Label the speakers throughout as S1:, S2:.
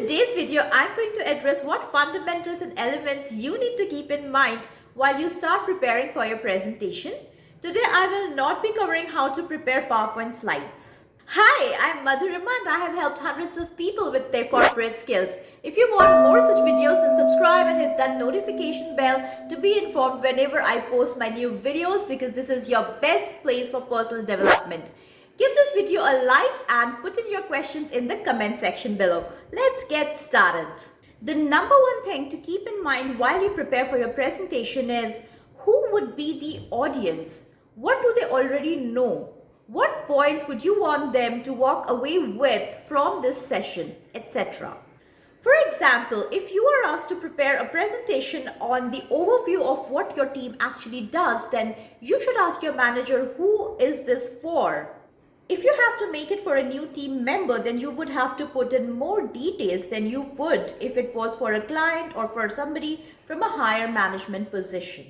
S1: today's video, I'm going to address what fundamentals and elements you need to keep in mind while you start preparing for your presentation. Today, I will not be covering how to prepare PowerPoint slides. Hi, I'm Madhurima and I have helped hundreds of people with their corporate skills. If you want more such videos, then subscribe and hit that notification bell to be informed whenever I post my new videos, because this is your best place for personal development. Give this video a like and put in your questions in the comment section below. Let's get started. The number one thing to keep in mind while you prepare for your presentation is who would be the audience? What do they already know? What points would you want them to walk away with from this session, etc. For example, if you are asked to prepare a presentation on the overview of what your team actually does, then you should ask your manager, who is this for? If you have to make it for a new team member, then you would have to put in more details than you would if it was for a client or for somebody from a higher management position.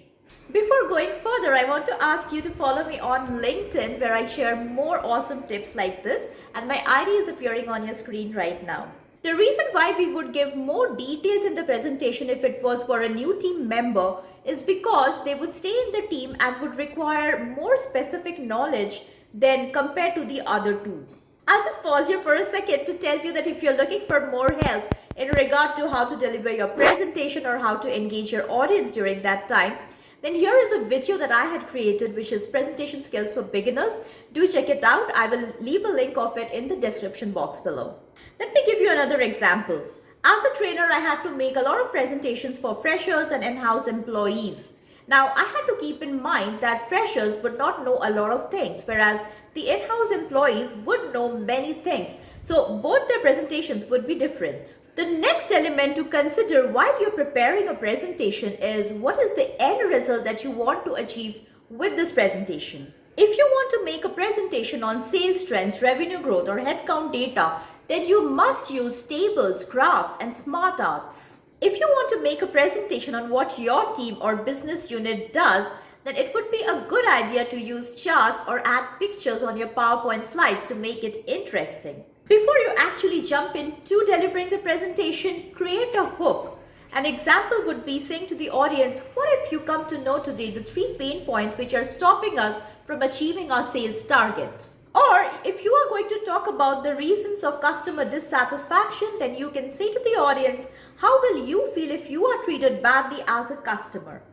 S1: Before going further, I want to ask you to follow me on LinkedIn, where I share more awesome tips like this, and my ID is appearing on your screen right now. The reason why we would give more details in the presentation if it was for a new team member is because they would stay in the team and would require more specific knowledge than compared to the other two. I'll just pause here for a second to tell you that if you're looking for more help in regard to how to deliver your presentation or how to engage your audience during that time, then here is a video that I had created, which is Presentation Skills for Beginners. Do check it out. I will leave a link of it in the description box below. Let me give you another example. As a trainer, I had to make a lot of presentations for freshers and in-house employees. Now, I had to keep in mind that freshers would not know a lot of things, whereas the in-house employees would know many things. So both their presentations would be different. The next element to consider while you're preparing a presentation is what is the end result that you want to achieve with this presentation. If you want to make a presentation on sales trends, revenue growth, or headcount data, then you must use tables, graphs, and smart arts. If you want to make a presentation on what your team or business unit does, then it would be a good idea to use charts or add pictures on your PowerPoint slides to make it interesting. Before you actually jump into delivering the presentation, create a hook. An example would be saying to the audience, what if you come to know today the 3 pain points which are stopping us from achieving our sales target? Or if you are going to talk about the reasons of customer dissatisfaction, then you can say to the audience, how will you feel if you are treated badly as a customer?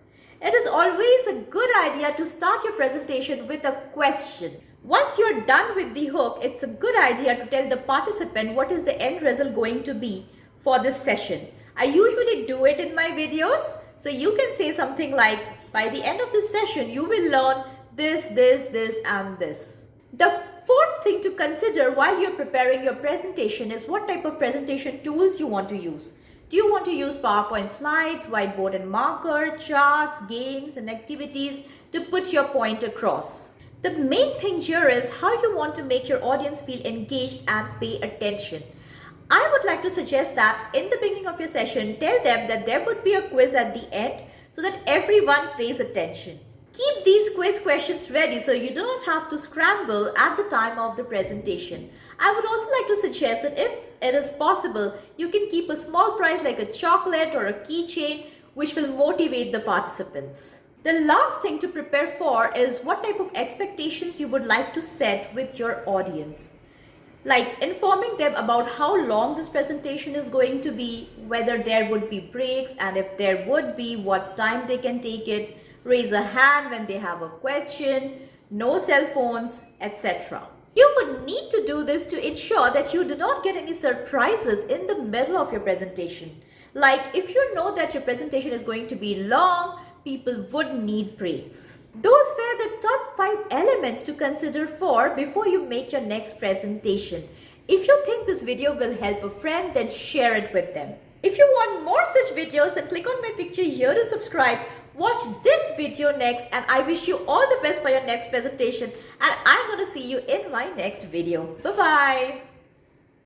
S1: It is always a good idea to start your presentation with a question. Once you're done with the hook, it's a good idea to tell the participant what is the end result going to be for this session. I usually do it in my videos. So you can say something like, by the end of this session, you will learn this, and this. The fourth thing to consider while you're preparing your presentation is what type of presentation tools you want to use. Do you want to use PowerPoint slides, whiteboard and marker, charts, games, and activities to put your point across? The main thing here is how you want to make your audience feel engaged and pay attention. I would like to suggest that in the beginning of your session, tell them that there would be a quiz at the end so that everyone pays attention. Keep these quiz questions ready so you do not have to scramble at the time of the presentation. I would also like to suggest that if it is possible, you can keep a small prize like a chocolate or a keychain, which will motivate the participants. The last thing to prepare for is what type of expectations you would like to set with your audience. Like informing them about how long this presentation is going to be, whether there would be breaks, and if there would be, what time they can take it. Raise a hand when they have a question, no cell phones, etc. You would need to do this to ensure that you do not get any surprises in the middle of your presentation. Like if you know that your presentation is going to be long, people would need breaks. Those were the top 5 elements to consider for before you make your next presentation. If you think this video will help a friend, then share it with them. If you want more such videos, then click on my picture here to subscribe. Watch this video next, and I wish you all the best for your next presentation, and I'm going to see you in my next video. Bye-bye.